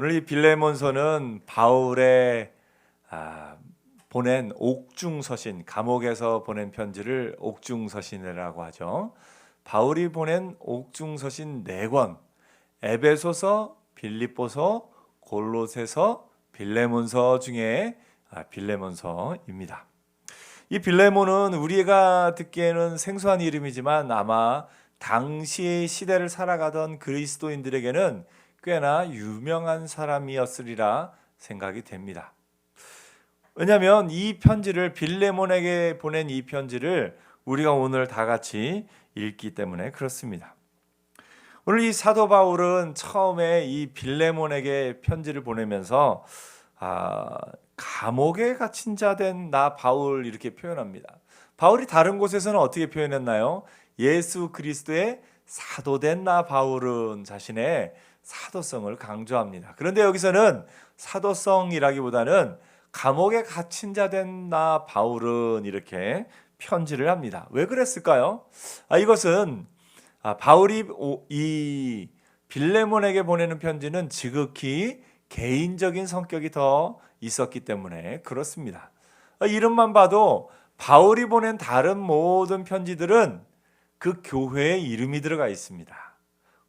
오늘 이 빌레몬서는 바울의 보낸 옥중서신, 감옥에서 보낸 편지를 옥중서신이라고 하죠. 바울이 보낸 옥중서신 4권, 에베소서, 빌립보서, 골로새서, 빌레몬서 중에 빌레몬서입니다. 이 빌레몬은 우리가 듣기에는 생소한 이름이지만 아마 당시 시대를 살아가던 그리스도인들에게는 꽤나 유명한 사람이었으리라 생각이 됩니다. 왜냐하면 이 편지를 빌레몬에게 보낸 이 편지를 우리가 오늘 다 같이 읽기 때문에 그렇습니다. 오늘 이 사도 바울은 처음에 이 빌레몬에게 편지를 보내면서 감옥에 갇힌 자 된 나 바울 이렇게 표현합니다. 바울이 다른 곳에서는 어떻게 표현했나요? 예수 그리스도의 사도된 나 바울은 자신의 사도성을 강조합니다. 그런데 여기서는 사도성이라기보다는 감옥에 갇힌 자 된 나 바울은 이렇게 편지를 합니다. 왜 그랬을까요? 이것은 바울이 이 빌레몬에게 보내는 편지는 지극히 개인적인 성격이 더 있었기 때문에 그렇습니다. 이름만 봐도 바울이 보낸 다른 모든 편지들은 그 교회의 이름이 들어가 있습니다.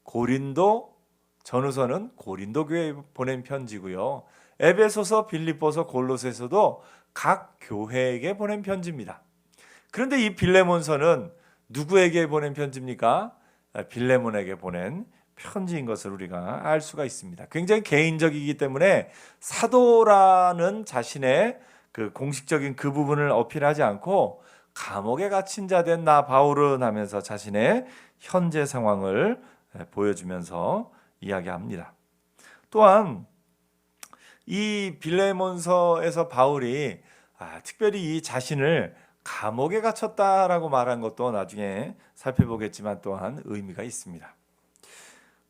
고린도 전후서는 고린도 교회에 보낸 편지고요. 에베소서, 빌립보서, 골로새서도 각 교회에게 보낸 편지입니다. 그런데 이 빌레몬서는 누구에게 보낸 편지입니까? 빌레몬에게 보낸 편지인 것을 우리가 알 수가 있습니다. 굉장히 개인적이기 때문에 사도라는 자신의 그 공식적인 그 부분을 어필하지 않고 감옥에 갇힌 자 된 나 바울은 하면서 자신의 현재 상황을 보여주면서 이야기합니다. 또한 이 빌레몬서에서 바울이 특별히 이 자신을 감옥에 갇혔다라고 말한 것도 나중에 살펴보겠지만 또한 의미가 있습니다.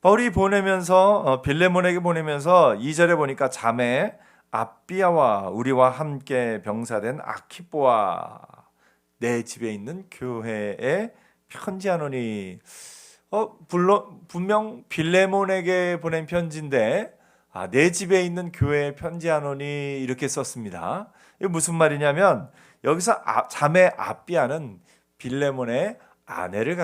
바울이 보내면서 빌레몬에게 보내면서 2절에 보니까 자매 아비아와 우리와 함께 병사된 아키뽀와 내 집에 있는 교회에 편지하노니 분명 빌레몬에게 보낸 편지인데 내 집에 있는 교회에 편지하노니 이렇게 썼습니다. 이게 무슨 말이냐면 여기서 자매 아비아는 빌레몬의 아내를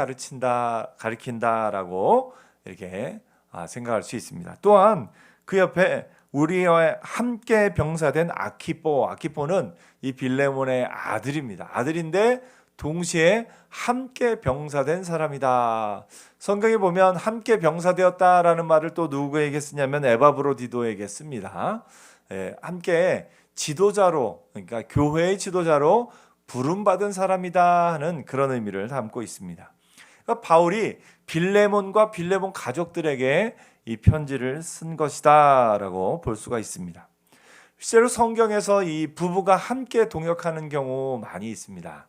가리킨다라고 이렇게 생각할 수 있습니다. 또한 그 옆에 우리와 함께 병사된 아키뽀는 이 빌레몬의 아들입니다. 아들인데 동시에 함께 병사된 사람이다. 성경에 보면 함께 병사되었다라는 말을 또 누구에게 쓰냐면 에바브로디도에게 씁니다. 함께 지도자로, 그러니까 교회의 지도자로 부름받은 사람이다 하는 그런 의미를 담고 있습니다. 그러니까 바울이 빌레몬과 빌레몬 가족들에게 이 편지를 쓴 것이다 라고 볼 수가 있습니다. 실제로 성경에서 이 부부가 함께 동역하는 경우 많이 있습니다.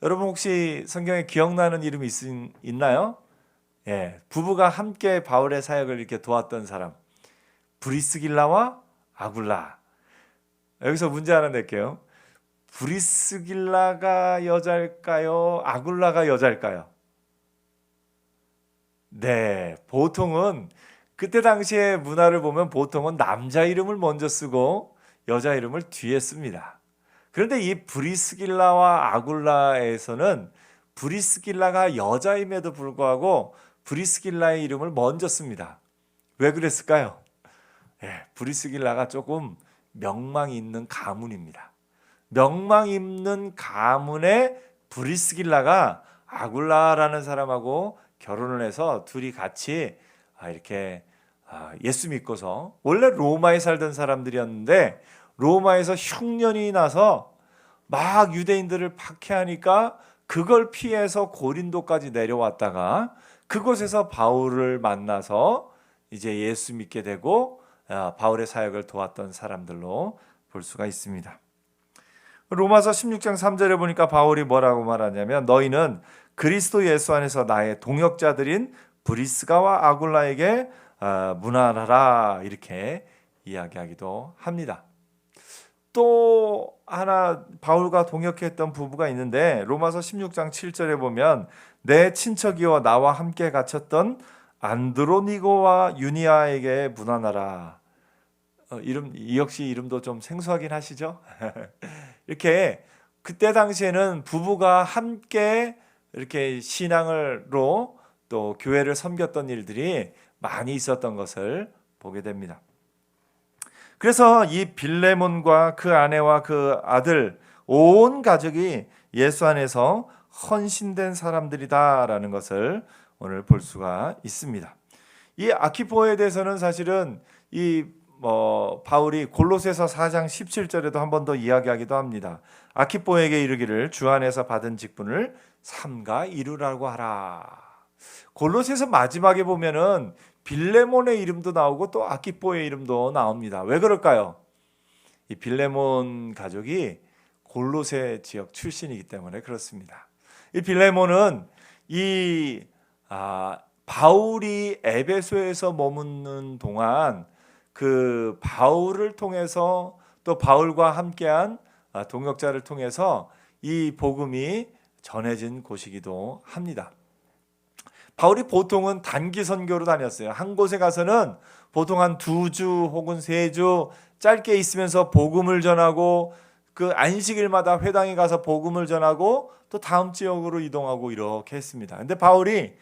여러분 혹시 성경에 기억나는 이름이 있나요? 부부가 함께 바울의 사역을 이렇게 도왔던 사람, 브리스길라와 아굴라. 여기서 문제 하나 낼게요. 브리스길라가 여자일까요? 아굴라가 여자일까요? 네, 보통은 그때 당시의 문화를 보면 보통은 남자 이름을 먼저 쓰고 여자 이름을 뒤에 씁니다. 그런데 이 브리스길라와 아굴라에서는 브리스길라가 여자임에도 불구하고 브리스길라의 이름을 먼저 씁니다. 왜 그랬을까요? 브리스길라가 조금 명망 있는 가문입니다. 명망 있는 가문의 브리스길라가 아굴라라는 사람하고 결혼을 해서 둘이 같이 이렇게 예수 믿고서 원래 로마에 살던 사람들이었는데 로마에서 흉년이 나서 막 유대인들을 박해하니까 그걸 피해서 고린도까지 내려왔다가 그곳에서 바울을 만나서 이제 예수 믿게 되고 바울의 사역을 도왔던 사람들로 볼 수가 있습니다. 로마서 16장 3절에 보니까 바울이 뭐라고 말하냐면 너희는 그리스도 예수 안에서 나의 동역자들인 브리스가와 아굴라에게 문안하라 이렇게 이야기하기도 합니다. 또 하나 바울과 동역했던 부부가 있는데 로마서 16장 7절에 보면 내 친척이와 나와 함께 갇혔던 안드로니고와 유니아에게 문안하라. 이 역시 이름도 좀 생소하긴 하시죠? 이렇게 그때 당시에는 부부가 함께 이렇게 신앙으로 또 교회를 섬겼던 일들이 많이 있었던 것을 보게 됩니다. 그래서 이 빌레몬과 그 아내와 그 아들 온 가족이 예수 안에서 헌신된 사람들이다라는 것을 오늘 볼 수가 있습니다. 이 아키포에 대해서는 사실은 이 바울이 골로새서 4장 17절에도 한 번 더 이야기하기도 합니다. 아키포에게 이르기를 주 안에서 받은 직분을 삼가 이루라고 하라. 골로새서 마지막에 보면은 빌레몬의 이름도 나오고 또 아키포의 이름도 나옵니다. 왜 그럴까요? 이 빌레몬 가족이 골로새 지역 출신이기 때문에 그렇습니다. 이 빌레몬은 바울이 에베소에서 머무는 동안 그 바울을 통해서 또 바울과 함께한 동역자를 통해서 이 복음이 전해진 곳이기도 합니다. 바울이 보통은 단기 선교로 다녔어요. 한 곳에 가서는 보통 한 2주 혹은 3주 짧게 있으면서 복음을 전하고 그 안식일마다 회당에 가서 복음을 전하고 또 다음 지역으로 이동하고 이렇게 했습니다. 근데 바울이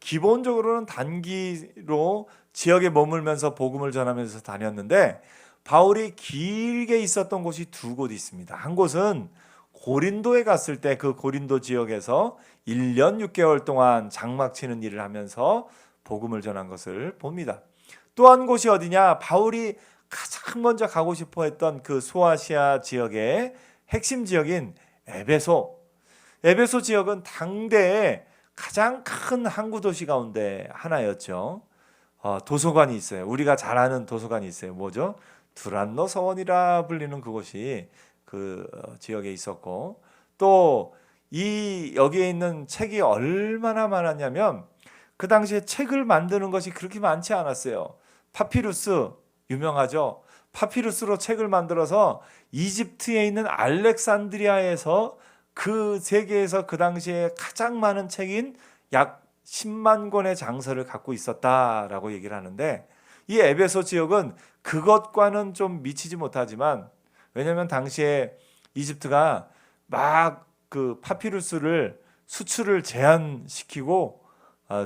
기본적으로는 단기로 지역에 머물면서 복음을 전하면서 다녔는데 바울이 길게 있었던 곳이 2곳 있습니다. 한 곳은 고린도에 갔을 때 그 고린도 지역에서 1년 6개월 동안 장막 치는 일을 하면서 복음을 전한 것을 봅니다. 또 한 곳이 어디냐? 바울이 가장 먼저 가고 싶어 했던 그 소아시아 지역의 핵심 지역인 에베소. 에베소 지역은 당대의 가장 큰 항구 도시 가운데 하나였죠. 도서관이 있어요. 우리가 잘 아는 도서관이 있어요. 뭐죠? 두란노 서원이라 불리는 그곳이 그 지역에 있었고, 또 여기에 있는 책이 얼마나 많았냐면 그 당시에 책을 만드는 것이 그렇게 많지 않았어요. 파피루스 유명하죠. 파피루스로 책을 만들어서 이집트에 있는 알렉산드리아에서 그 세계에서 그 당시에 가장 많은 책인 약 10만 권의 장서를 갖고 있었다라고 얘기를 하는데, 이 에베소 지역은 그것과는 좀 미치지 못하지만, 왜냐하면 당시에 이집트가 막 그 파피루스를 수출을 제한시키고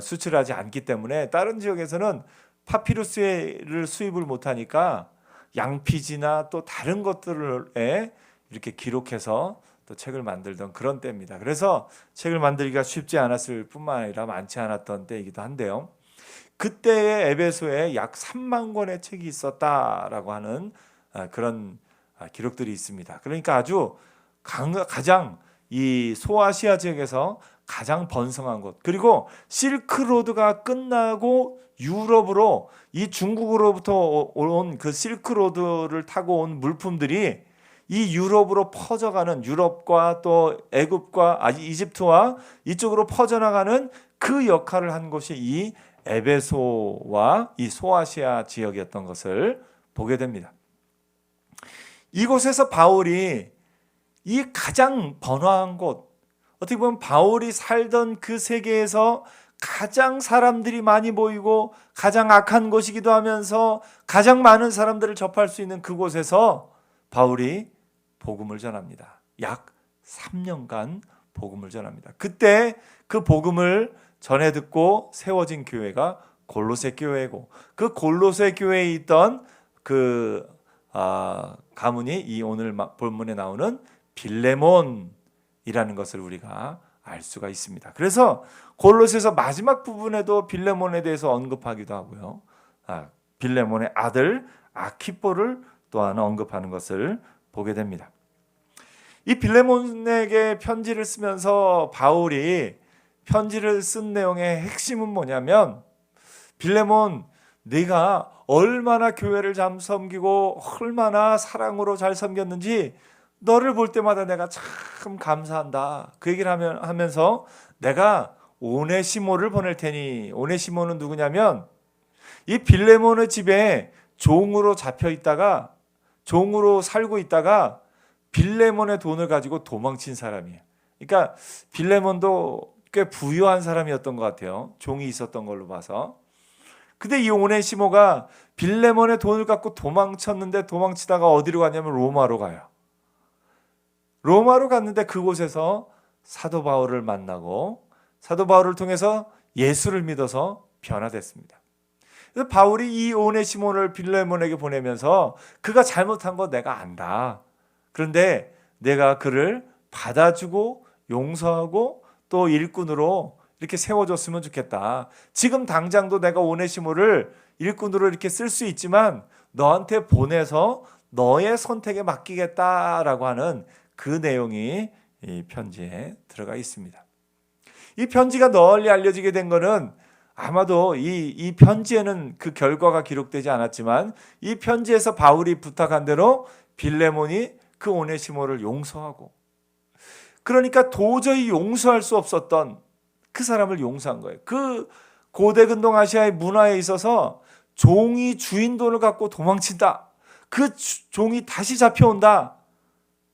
수출하지 않기 때문에 다른 지역에서는 파피루스를 수입을 못하니까 양피지나 또 다른 것들에 이렇게 기록해서 또 책을 만들던 그런 때입니다. 그래서 책을 만들기가 쉽지 않았을 뿐만 아니라 많지 않았던 때이기도 한데요. 그때의 에베소에 약 3만 권의 책이 있었다라고 하는 그런 기록들이 있습니다. 그러니까 아주 가장 이 소아시아 지역에서 가장 번성한 곳, 그리고 실크로드가 끝나고 유럽으로, 이 중국으로부터 온 그 실크로드를 타고 온 물품들이 이 유럽으로 퍼져가는, 유럽과 또 애굽과 이집트와 이쪽으로 퍼져나가는 그 역할을 한 곳이 이 에베소와 이 소아시아 지역이었던 것을 보게 됩니다. 이곳에서 바울이 이 가장 번화한 곳, 어떻게 보면 바울이 살던 그 세계에서 가장 사람들이 많이 모이고 가장 악한 곳이기도 하면서 가장 많은 사람들을 접할 수 있는 그곳에서 바울이 복음을 전합니다. 약 3년간 복음을 전합니다. 그때 그 복음을 전해 듣고 세워진 교회가 골로새 교회고, 그 골로새 교회에 있던 그 가문이 이 오늘 본문에 나오는 빌레몬이라는 것을 우리가 알 수가 있습니다. 그래서 골로새서 마지막 부분에도 빌레몬에 대해서 언급하기도 하고요. 빌레몬의 아들 아키포를 또한 언급하는 것을 보게 됩니다. 이 빌레몬에게 편지를 쓰면서 바울이 편지를 쓴 내용의 핵심은 뭐냐면, 빌레몬, 네가 얼마나 교회를 잘 섬기고 얼마나 사랑으로 잘 섬겼는지 너를 볼 때마다 내가 참 감사한다. 그 얘기를 하면서 내가 오네시모를 보낼 테니, 오네시모는 누구냐면 이 빌레몬의 집에 종으로 잡혀 있다가, 종으로 살고 있다가 빌레몬의 돈을 가지고 도망친 사람이에요. 그러니까 빌레몬도 꽤 부유한 사람이었던 것 같아요. 종이 있었던 걸로 봐서. 근데 이 오네시모가 빌레몬의 돈을 갖고 도망쳤는데 도망치다가 어디로 가냐면 로마로 가요. 로마로 갔는데 그곳에서 사도 바울을 만나고 사도 바울을 통해서 예수를 믿어서 변화됐습니다. 그래서 바울이 이 오네시모를 빌레몬에게 보내면서 그가 잘못한 거 내가 안다. 그런데 내가 그를 받아주고 용서하고 또 일꾼으로 이렇게 세워줬으면 좋겠다. 지금 당장도 내가 오네시모를 일꾼으로 이렇게 쓸 수 있지만 너한테 보내서 너의 선택에 맡기겠다라고 하는 그 내용이 이 편지에 들어가 있습니다. 이 편지가 널리 알려지게 된 것은 아마도 이 편지에는 그 결과가 기록되지 않았지만 이 편지에서 바울이 부탁한 대로 빌레몬이 그 오네시모를 용서하고, 그러니까 도저히 용서할 수 없었던 그 사람을 용서한 거예요. 그 고대 근동 아시아의 문화에 있어서 종이 주인 돈을 갖고 도망친다, 그 종이 다시 잡혀온다,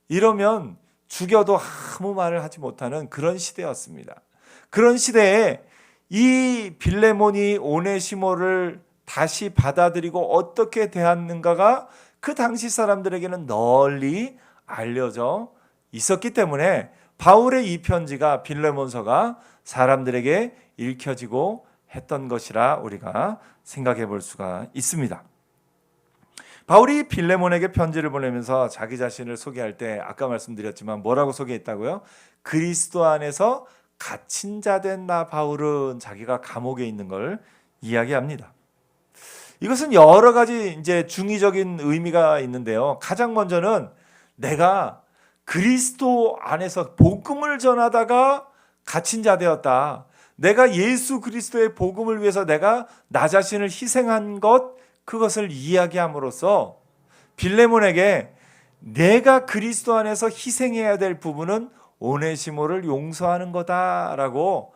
이러면 죽여도 아무 말을 하지 못하는 그런 시대였습니다. 그런 시대에 이 빌레몬이 오네시모를 다시 받아들이고 어떻게 대했는가가 그 당시 사람들에게는 널리 알려져 있었기 때문에 바울의 이 편지가, 빌레몬서가 사람들에게 읽혀지고 했던 것이라 우리가 생각해 볼 수가 있습니다. 바울이 빌레몬에게 편지를 보내면서 자기 자신을 소개할 때 아까 말씀드렸지만 뭐라고 소개했다고요? 그리스도 안에서 갇힌 자 된 나 바울은, 자기가 감옥에 있는 걸 이야기합니다. 이것은 여러 가지 이제 중의적인 의미가 있는데요. 가장 먼저는 내가 그리스도 안에서 복음을 전하다가 갇힌 자 되었다. 내가 예수 그리스도의 복음을 위해서 내가 나 자신을 희생한 것, 그것을 이야기함으로써 빌레몬에게 내가 그리스도 안에서 희생해야 될 부분은 오네시모를 용서하는 거다라고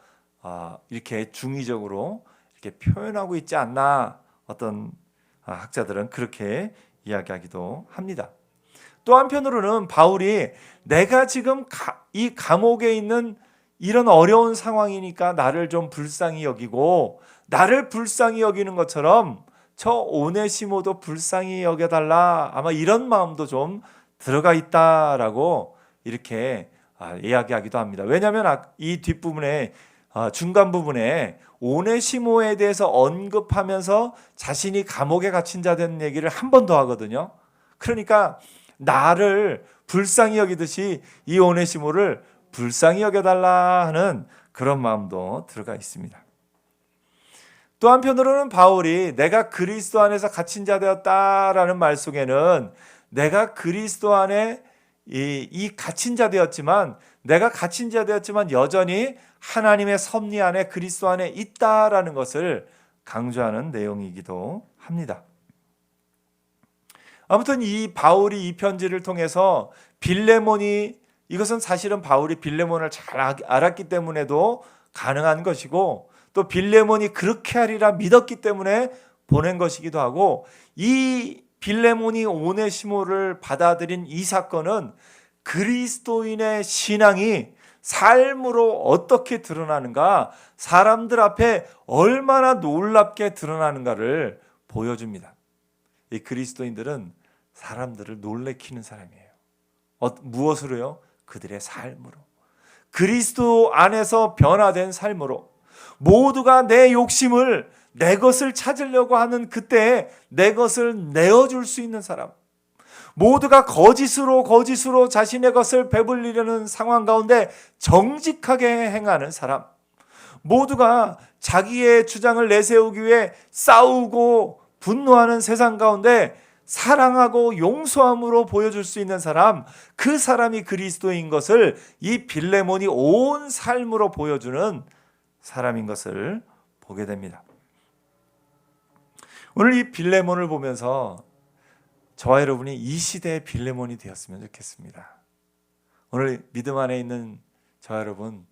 이렇게 중의적으로 이렇게 표현하고 있지 않나, 어떤 학자들은 그렇게 이야기하기도 합니다. 또 한편으로는 바울이 내가 지금 이 감옥에 있는 이런 어려운 상황이니까 나를 좀 불쌍히 여기고, 나를 불쌍히 여기는 것처럼 저 오네시모도 불쌍히 여겨달라, 아마 이런 마음도 좀 들어가 있다라고 이렇게 이야기하기도 합니다. 왜냐하면 이 뒷부분에 중간 부분에 오네시모에 대해서 언급하면서 자신이 감옥에 갇힌 자 된 얘기를 한 번 더 하거든요. 그러니까 나를 불쌍히 여기듯이 이 오네시모를 불쌍히 여겨달라 하는 그런 마음도 들어가 있습니다. 또 한편으로는 바울이 내가 그리스도 안에서 갇힌 자 되었다라는 말 속에는 내가 그리스도 안에 이 갇힌 자 되었지만, 내가 갇힌 자 되었지만 여전히 하나님의 섭리 안에 그리스도 안에 있다라는 것을 강조하는 내용이기도 합니다. 아무튼 이 바울이 이 편지를 통해서 빌레몬이, 이것은 사실은 바울이 빌레몬을 잘 알았기 때문에도 가능한 것이고, 또 빌레몬이 그렇게 하리라 믿었기 때문에 보낸 것이기도 하고, 이 빌레몬이 오네시모를 받아들인 이 사건은 그리스도인의 신앙이 삶으로 어떻게 드러나는가, 사람들 앞에 얼마나 놀랍게 드러나는가를 보여줍니다. 이 그리스도인들은 사람들을 놀래키는 사람이에요. 무엇으로요? 그들의 삶으로, 그리스도 안에서 변화된 삶으로. 모두가 내 욕심을, 내 것을 찾으려고 하는 그때에 내 것을 내어줄 수 있는 사람, 모두가 거짓으로 자신의 것을 배불리려는 상황 가운데 정직하게 행하는 사람, 모두가 자기의 주장을 내세우기 위해 싸우고 분노하는 세상 가운데 사랑하고 용서함으로 보여줄 수 있는 사람, 그 사람이 그리스도인 것을 이 빌레몬이 온 삶으로 보여주는 사람인 것을 보게 됩니다. 오늘 이 빌레몬을 보면서 저와 여러분이 이 시대의 빌레몬이 되었으면 좋겠습니다. 오늘 믿음 안에 있는 저와 여러분,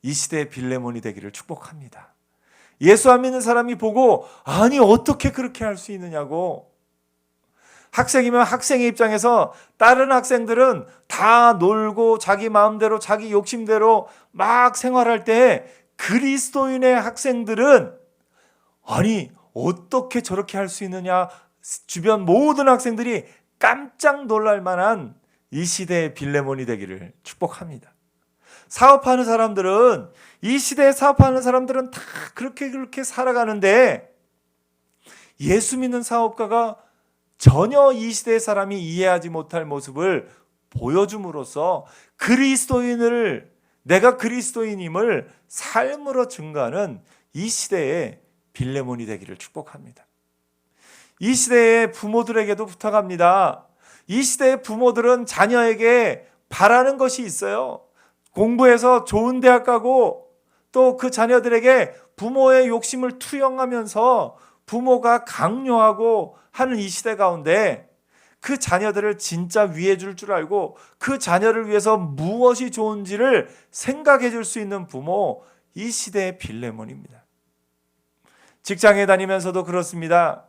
이 시대의 빌레몬이 되기를 축복합니다. 예수 안 믿는 사람이 보고 아니 어떻게 그렇게 할 수 있느냐고, 학생이면 학생의 입장에서 다른 학생들은 다 놀고 자기 마음대로 자기 욕심대로 막 생활할 때 그리스도인의 학생들은 아니 어떻게 저렇게 할 수 있느냐, 주변 모든 학생들이 깜짝 놀랄 만한 이 시대의 빌레몬이 되기를 축복합니다. 사업하는 사람들은, 이 시대에 사업하는 사람들은 다 그렇게 살아가는데, 예수 믿는 사업가가 전혀 이 시대의 사람이 이해하지 못할 모습을 보여줌으로써 내가 그리스도인임을 삶으로 증거하는 이 시대의 빌레몬이 되기를 축복합니다. 이 시대의 부모들에게도 부탁합니다. 이 시대의 부모들은 자녀에게 바라는 것이 있어요. 공부해서 좋은 대학 가고, 또 그 자녀들에게 부모의 욕심을 투영하면서 부모가 강요하고 하는 이 시대 가운데 그 자녀들을 진짜 위해 줄 줄 알고 그 자녀를 위해서 무엇이 좋은지를 생각해 줄 수 있는 부모, 이 시대의 빌레몬입니다. 직장에 다니면서도 그렇습니다.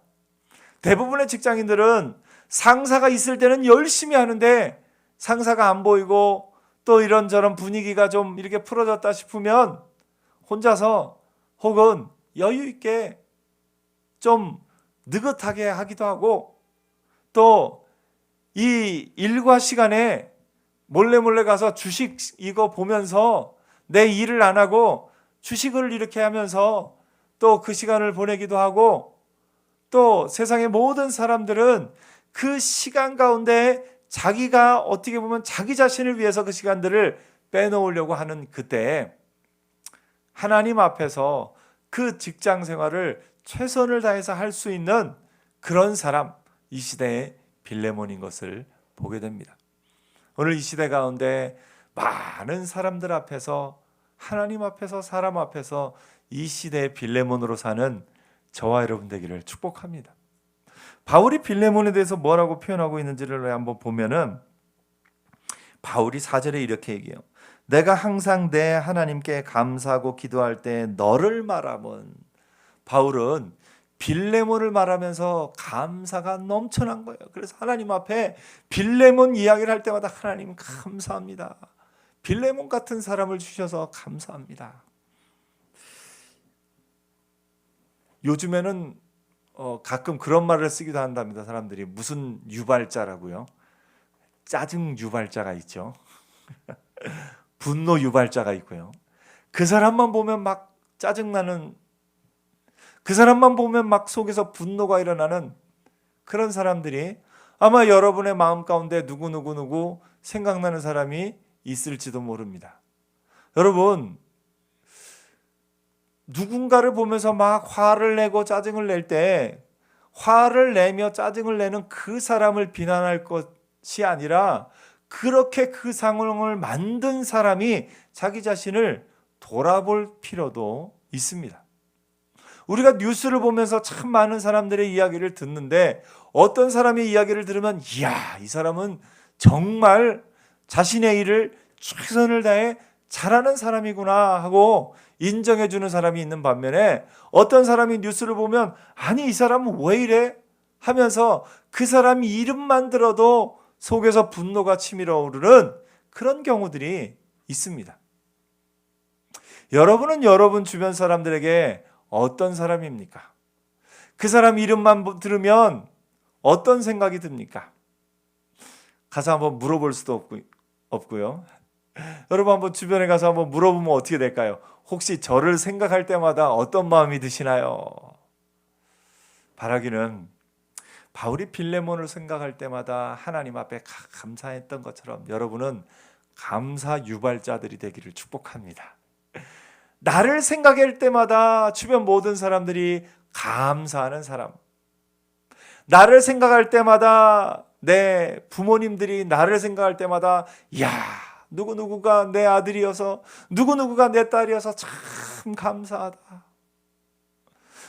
대부분의 직장인들은 상사가 있을 때는 열심히 하는데 상사가 안 보이고 또 이런저런 분위기가 좀 이렇게 풀어졌다 싶으면 혼자서 혹은 여유 있게 좀 느긋하게 하기도 하고, 또 이 일과 시간에 몰래 가서 주식 이거 보면서 내 일을 안 하고 주식을 이렇게 하면서 또 그 시간을 보내기도 하고, 또 세상의 모든 사람들은 그 시간 가운데 자기가 어떻게 보면 자기 자신을 위해서 그 시간들을 빼놓으려고 하는 그때 하나님 앞에서 그 직장 생활을 최선을 다해서 할 수 있는 그런 사람, 이 시대의 빌레몬인 것을 보게 됩니다. 오늘 이 시대 가운데 많은 사람들 앞에서, 하나님 앞에서, 사람 앞에서 이 시대의 빌레몬으로 사는 저와 여러분 되기를 축복합니다. 바울이 빌레몬에 대해서 뭐라고 표현하고 있는지를 한번 보면은, 바울이 4절에 이렇게 얘기해요. 내가 항상 내 하나님께 감사하고 기도할 때 너를 말함은, 바울은 빌레몬을 말하면서 감사가 넘쳐난 거예요. 그래서 하나님 앞에 빌레몬 이야기를 할 때마다 하나님 감사합니다. 빌레몬 같은 사람을 주셔서 감사합니다. 요즘에는 가끔 그런 말을 쓰기도 한답니다. 사람들이 무슨 유발자라고요? 짜증 유발자가 있죠. 분노 유발자가 있고요. 그 사람만 보면 막 짜증나는, 그 사람만 보면 막 속에서 분노가 일어나는 그런 사람들이 아마 여러분의 마음 가운데 누구 생각나는 사람이 있을지도 모릅니다. 여러분, 누군가를 보면서 막 화를 내고 짜증을 낼 때 화를 내며 짜증을 내는 그 사람을 비난할 것이 아니라 그렇게 그 상황을 만든 사람이 자기 자신을 돌아볼 필요도 있습니다. 우리가 뉴스를 보면서 참 많은 사람들의 이야기를 듣는데 어떤 사람의 이야기를 들으면 이야, 이 사람은 정말 자신의 일을 최선을 다해 잘하는 사람이구나 하고 인정해 주는 사람이 있는 반면에, 어떤 사람이 뉴스를 보면 아니 이 사람은 왜 이래? 하면서 그 사람 이름만 들어도 속에서 분노가 치밀어 오르는 그런 경우들이 있습니다. 여러분은 여러분 주변 사람들에게 어떤 사람입니까? 그 사람 이름만 들으면 어떤 생각이 듭니까? 가서 한번 물어볼 수도 없고요. 여러분 한번 주변에 가서 한번 물어보면 어떻게 될까요? 혹시 저를 생각할 때마다 어떤 마음이 드시나요? 바라기는 바울이 빌레몬을 생각할 때마다 하나님 앞에 감사했던 것처럼 여러분은 감사 유발자들이 되기를 축복합니다. 나를 생각할 때마다 주변 모든 사람들이 감사하는 사람, 나를 생각할 때마다 내 부모님들이 나를 생각할 때마다 야, 누구누구가 내 아들이어서, 누구누구가 내 딸이어서 참 감사하다,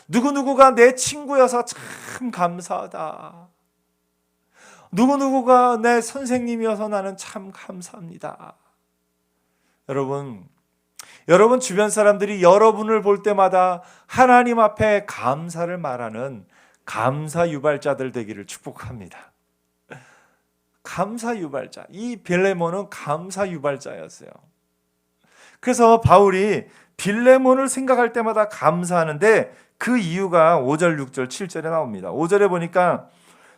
누구누구가 내 친구여서 참 감사하다, 누구누구가 내 선생님이어서 나는 참 감사합니다. 여러분 주변 사람들이 여러분을 볼 때마다 하나님 앞에 감사를 말하는 감사 유발자들 되기를 축복합니다. 감사 유발자, 이 빌레몬은 감사 유발자였어요. 그래서 바울이 빌레몬을 생각할 때마다 감사하는데 그 이유가 5절, 6절, 7절에 나옵니다. 5절에 보니까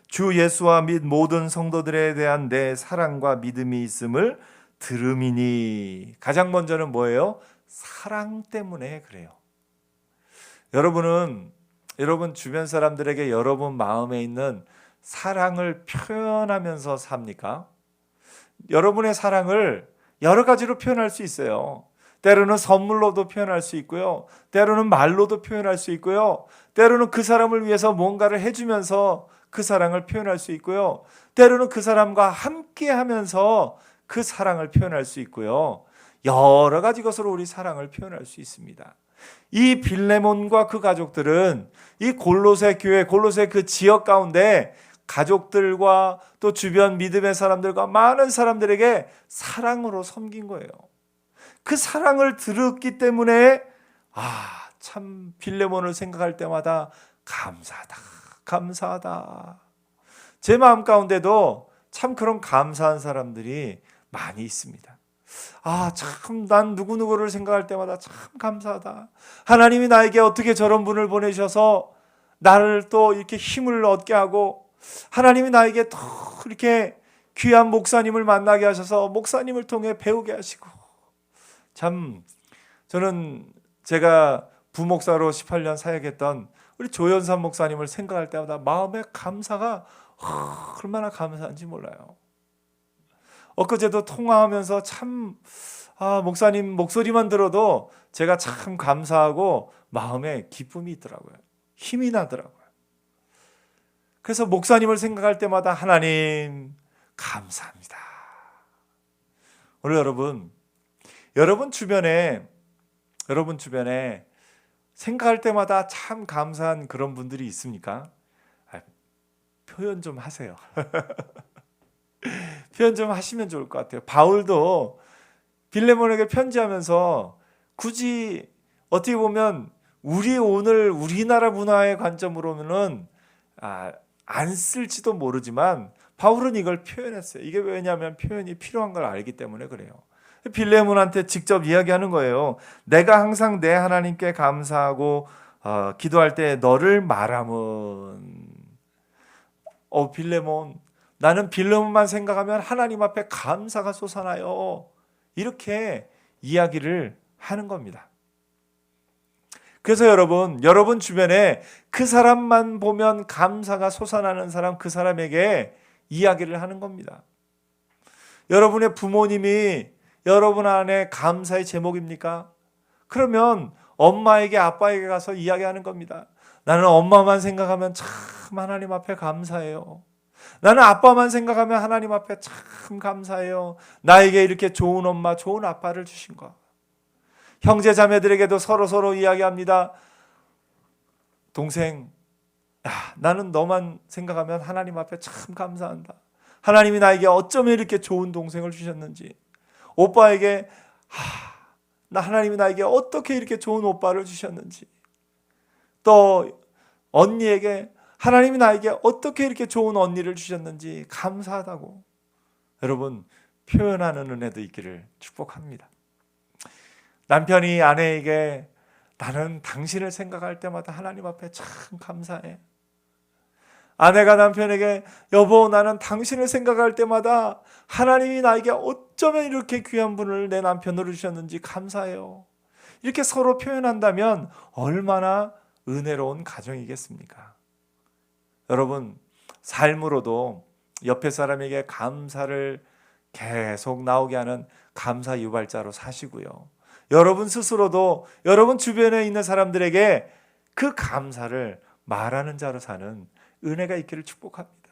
주 예수와 및 모든 성도들에 대한 내 사랑과 믿음이 있음을 들음이니. 가장 먼저는 뭐예요? 사랑 때문에 그래요. 여러분 주변 사람들에게 여러분 마음에 있는 사랑을 표현하면서 삽니까? 여러분의 사랑을 여러 가지로 표현할 수 있어요. 때로는 선물로도 표현할 수 있고요. 때로는 말로도 표현할 수 있고요. 때로는 그 사람을 위해서 뭔가를 해주면서 그 사랑을 표현할 수 있고요. 때로는 그 사람과 함께 하면서 그 사랑을 표현할 수 있고요. 여러 가지 것으로 우리 사랑을 표현할 수 있습니다. 이 빌레몬과 그 가족들은 이 골로새 교회, 골로새 그 지역 가운데 가족들과 또 주변 믿음의 사람들과 많은 사람들에게 사랑으로 섬긴 거예요. 그 사랑을 들었기 때문에 참 빌레몬을 생각할 때마다 감사하다. 제 마음 가운데도 참 그런 감사한 사람들이 많이 있습니다. 참 난 누구누구를 생각할 때마다 참 감사하다. 하나님이 나에게 어떻게 저런 분을 보내셔서 나를 또 이렇게 힘을 얻게 하고, 하나님이 나에게 더 이렇게 귀한 목사님을 만나게 하셔서 목사님을 통해 배우게 하시고, 참 저는 제가 부목사로 18년 사역했던 우리 조연산 목사님을 생각할 때마다 마음의 감사가 얼마나 감사한지 몰라요. 엊그제도 통화하면서 참 목사님 목소리만 들어도 제가 참 감사하고 마음에 기쁨이 있더라고요. 힘이 나더라고요. 그래서 목사님을 생각할 때마다 하나님 감사합니다. 오늘 여러분 주변에 생각할 때마다 참 감사한 그런 분들이 있습니까? 표현 좀 하세요. 표현 좀 하시면 좋을 것 같아요. 바울도 빌레몬에게 편지하면서 굳이 어떻게 보면 오늘 우리나라 문화의 관점으로는 안 쓸지도 모르지만 바울은 이걸 표현했어요. 이게 왜냐하면 표현이 필요한 걸 알기 때문에 그래요. 빌레몬한테 직접 이야기하는 거예요. 내가 항상 내 하나님께 감사하고 기도할 때 너를 말함은, 빌레몬, 나는 빌레몬만 생각하면 하나님 앞에 감사가 솟아나요. 이렇게 이야기를 하는 겁니다. 그래서 여러분 주변에 그 사람만 보면 감사가 솟아나는 사람, 그 사람에게 이야기를 하는 겁니다. 여러분의 부모님이 여러분 안에 감사의 제목입니까? 그러면 엄마에게 아빠에게 가서 이야기하는 겁니다. 나는 엄마만 생각하면 참 하나님 앞에 감사해요. 나는 아빠만 생각하면 하나님 앞에 참 감사해요. 나에게 이렇게 좋은 엄마, 좋은 아빠를 주신 거. 형제 자매들에게도 서로 이야기합니다. 동생, 나는 너만 생각하면 하나님 앞에 참 감사한다. 하나님이 나에게 어쩌면 이렇게 좋은 동생을 주셨는지. 오빠에게 하나님이 나에게 어떻게 이렇게 좋은 오빠를 주셨는지. 또 언니에게 하나님이 나에게 어떻게 이렇게 좋은 언니를 주셨는지 감사하다고 여러분 표현하는 은혜도 있기를 축복합니다. 남편이 아내에게 나는 당신을 생각할 때마다 하나님 앞에 참 감사해. 아내가 남편에게 여보 나는 당신을 생각할 때마다 하나님이 나에게 어쩌면 이렇게 귀한 분을 내 남편으로 주셨는지 감사해요. 이렇게 서로 표현한다면 얼마나 은혜로운 가정이겠습니까? 여러분 삶으로도 옆에 사람에게 감사를 계속 나오게 하는 감사 유발자로 사시고요. 여러분 스스로도 여러분 주변에 있는 사람들에게 그 감사를 말하는 자로 사는 은혜가 있기를 축복합니다.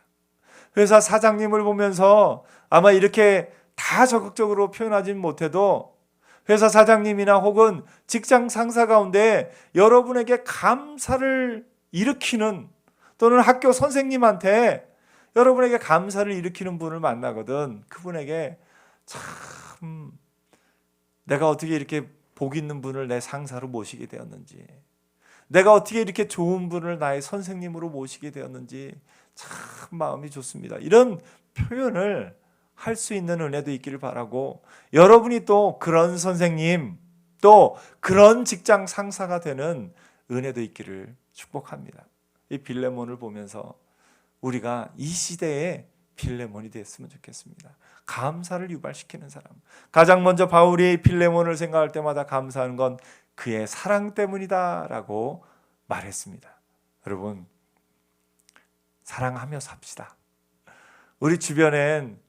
회사 사장님을 보면서 아마 이렇게 다 적극적으로 표현하진 못해도 회사 사장님이나 혹은 직장 상사 가운데 여러분에게 감사를 일으키는 또는 학교 선생님한테 여러분에게 감사를 일으키는 분을 만나거든. 그분에게 참 내가 어떻게 이렇게 복 있는 분을 내 상사로 모시게 되었는지, 내가 어떻게 이렇게 좋은 분을 나의 선생님으로 모시게 되었는지 참 마음이 좋습니다. 이런 표현을 할 수 있는 은혜도 있기를 바라고, 여러분이 또 그런 선생님, 또 그런 직장 상사가 되는 은혜도 있기를 축복합니다. 이 빌레몬을 보면서 우리가 이 시대에 빌레몬이 됐으면 좋겠습니다. 감사를 유발시키는 사람. 가장 먼저 바울이 빌레몬을 생각할 때마다 감사하는 건 그의 사랑 때문이다라고 말했습니다. 여러분, 사랑하며 삽시다. 우리 주변엔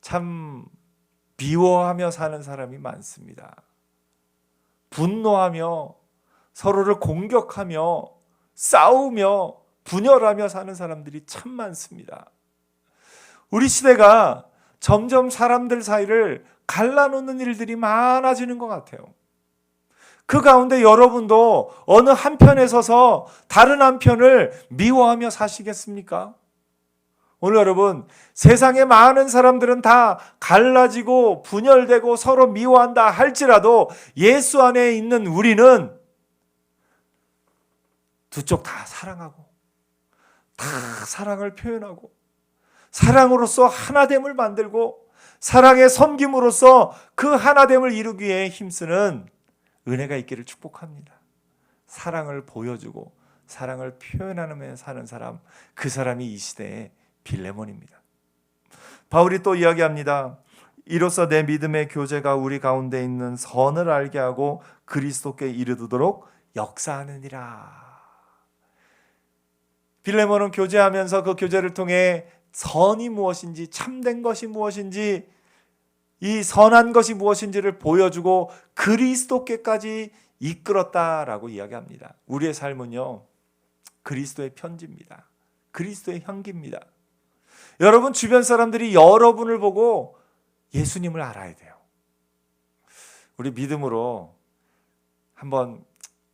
참 미워하며 사는 사람이 많습니다. 분노하며 서로를 공격하며 싸우며 분열하며 사는 사람들이 참 많습니다. 우리 시대가 점점 사람들 사이를 갈라놓는 일들이 많아지는 것 같아요. 그 가운데 여러분도 어느 한편에 서서 다른 한편을 미워하며 사시겠습니까? 오늘 여러분, 세상의 많은 사람들은 다 갈라지고 분열되고 서로 미워한다 할지라도 예수 안에 있는 우리는 두 쪽 다 사랑하고 다 사랑을 표현하고 사랑으로서 하나됨을 만들고 사랑의 섬김으로써 그 하나됨을 이루기 위해 힘쓰는 은혜가 있기를 축복합니다. 사랑을 보여주고 사랑을 표현하며 사는 사람, 그 사람이 이 시대의 빌레몬입니다. 바울이 또 이야기합니다. 이로써 내 믿음의 교제가 우리 가운데 있는 선을 알게 하고 그리스도께 이르도록 역사하느니라. 빌레몬은 교제하면서 그 교제를 통해 선이 무엇인지, 참된 것이 무엇인지, 이 선한 것이 무엇인지를 보여주고 그리스도께까지 이끌었다라고 이야기합니다. 우리의 삶은요, 그리스도의 편지입니다. 그리스도의 향기입니다. 여러분, 주변 사람들이 여러분을 보고 예수님을 알아야 돼요. 우리 믿음으로 한번,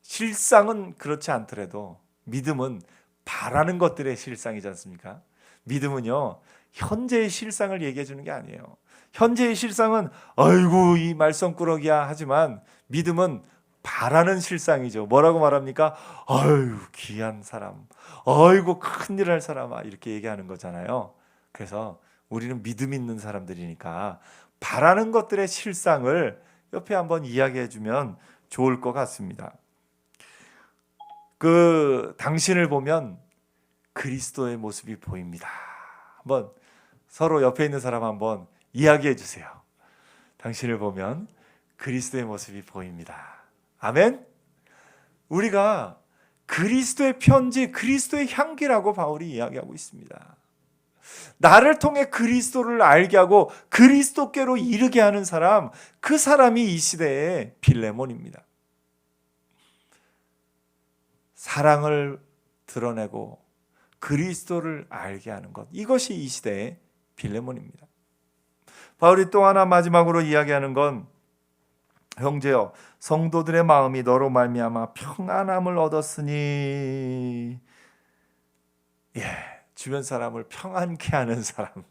실상은 그렇지 않더라도 믿음은 바라는 것들의 실상이지 않습니까? 믿음은요, 현재의 실상을 얘기해 주는 게 아니에요. 현재의 실상은 아이고 이 말썽꾸러기야 하지만 믿음은 바라는 실상이죠. 뭐라고 말합니까? 아유 귀한 사람, 아이고 큰일 할 사람아, 이렇게 얘기하는 거잖아요. 그래서 우리는 믿음 있는 사람들이니까 바라는 것들의 실상을 옆에 한번 이야기해 주면 좋을 것 같습니다. 당신을 보면 그리스도의 모습이 보입니다. 한번 서로 옆에 있는 사람 한번 이야기해 주세요. 당신을 보면 그리스도의 모습이 보입니다. 아멘. 우리가 그리스도의 편지, 그리스도의 향기라고 바울이 이야기하고 있습니다. 나를 통해 그리스도를 알게 하고 그리스도께로 이르게 하는 사람, 그 사람이 이 시대의 빌레몬입니다. 사랑을 드러내고 그리스도를 알게 하는 것, 이것이 이 시대의 빌레몬입니다. 바울이 또 하나 마지막으로 이야기하는 건, 형제여 성도들의 마음이 너로 말미암아 평안함을 얻었으니, 주변 사람을 평안케 하는 사람.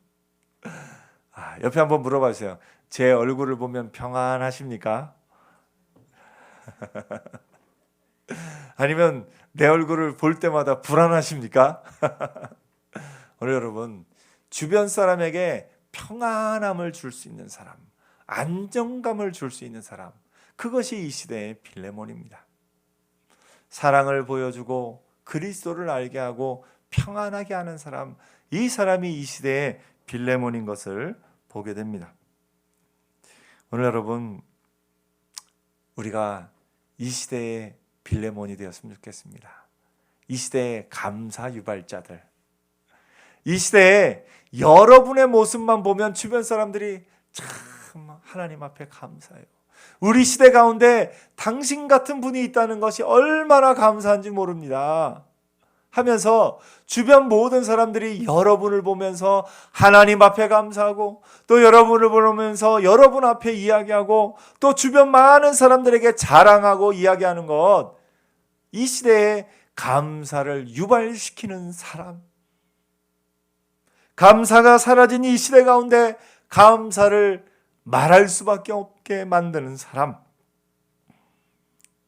옆에 한번 물어봐 주세요. 제 얼굴을 보면 평안하십니까? 아니면 내 얼굴을 볼 때마다 불안하십니까? 오늘 여러분, 주변 사람에게 평안함을 줄 수 있는 사람, 안정감을 줄 수 있는 사람, 그것이 이 시대의 빌레몬입니다. 사랑을 보여주고 그리스도를 알게 하고 평안하게 하는 사람, 이 사람이 이 시대의 빌레몬인 것을 보게 됩니다. 오늘 여러분, 우리가 이 시대의 빌레몬이 되었으면 좋겠습니다. 이 시대의 감사 유발자들, 이 시대에 여러분의 모습만 보면 주변 사람들이 참 하나님 앞에 감사해요. 우리 시대 가운데 당신 같은 분이 있다는 것이 얼마나 감사한지 모릅니다 하면서 주변 모든 사람들이 여러분을 보면서 하나님 앞에 감사하고, 또 여러분을 보면서 여러분 앞에 이야기하고, 또 주변 많은 사람들에게 자랑하고 이야기하는 것, 이 시대에 감사를 유발시키는 사람, 감사가 사라진 이 시대 가운데 감사를 말할 수밖에 없게 만드는 사람,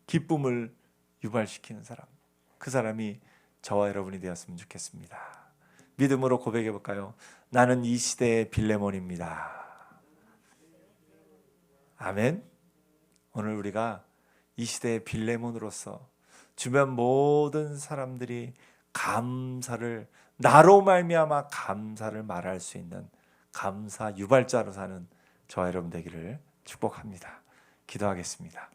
기쁨을 유발시키는 사람, 그 사람이 저와 여러분이 되었으면 좋겠습니다. 믿음으로 고백해 볼까요? 나는 이 시대의 빌레몬입니다. 아멘. 오늘 우리가 이 시대의 빌레몬으로서 주변 모든 사람들이 감사를 나로 말미암아 감사를 말할 수 있는 감사 유발자로 사는 저와 여러분 되기를 축복합니다. 기도하겠습니다.